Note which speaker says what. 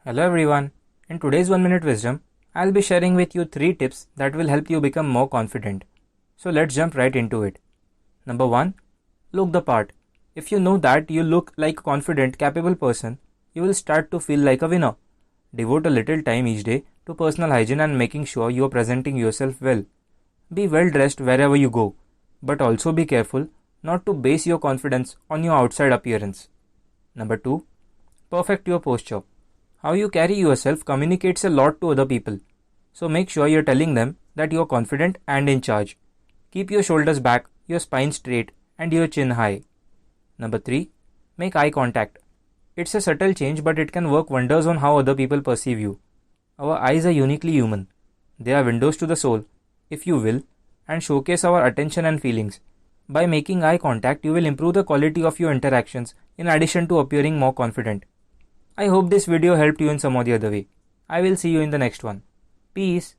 Speaker 1: Hello everyone. In today's 1 minute wisdom, I'll be sharing with you 3 tips that will help you become more confident. So let's jump right into it. Number 1. Look the part. If you know that you look like a confident, capable person, you will start to feel like a winner. Devote a little time each day to personal hygiene and making sure you are presenting yourself well. Be well dressed wherever you go, but also be careful not to base your confidence on your outside appearance. Number 2. Perfect your posture. How you carry yourself communicates a lot to other people. So make sure you're telling them that you're confident and in charge. Keep your shoulders back, your spine straight, and your chin high. Number 3. Make eye contact. It's a subtle change, but it can work wonders on how other people perceive you. Our eyes are uniquely human. They are windows to the soul, if you will, and showcase our attention and feelings. By making eye contact, you will improve the quality of your interactions in addition to appearing more confident. I hope this video helped you in some or the other way. I will see you in the next one. Peace.